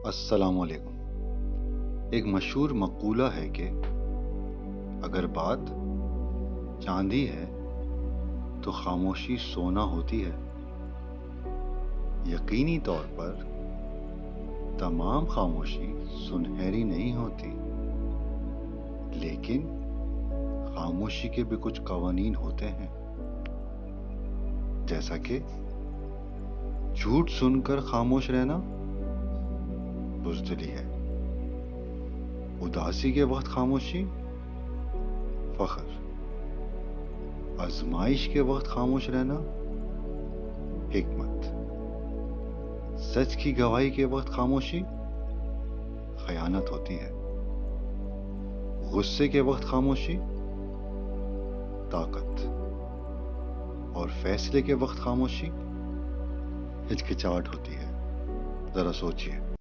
السلام علیکم۔ ایک مشہور مقولہ ہے کہ اگر بات چاندی ہے تو خاموشی سونا ہوتی ہے۔ یقینی طور پر تمام خاموشی سنہری نہیں ہوتی، لیکن خاموشی کے بھی کچھ قوانین ہوتے ہیں، جیسا کہ جھوٹ سن کر خاموش رہنا بزدلی ہے، اداسی کے وقت خاموشی فخر، آزمائش کے وقت خاموش رہنا حکمت، سچ کی گواہی کے وقت خاموشی خیانت ہوتی ہے، غصے کے وقت خاموشی طاقت، اور فیصلے کے وقت خاموشی ہچکچاہٹ ہوتی ہے۔ ذرا سوچئے۔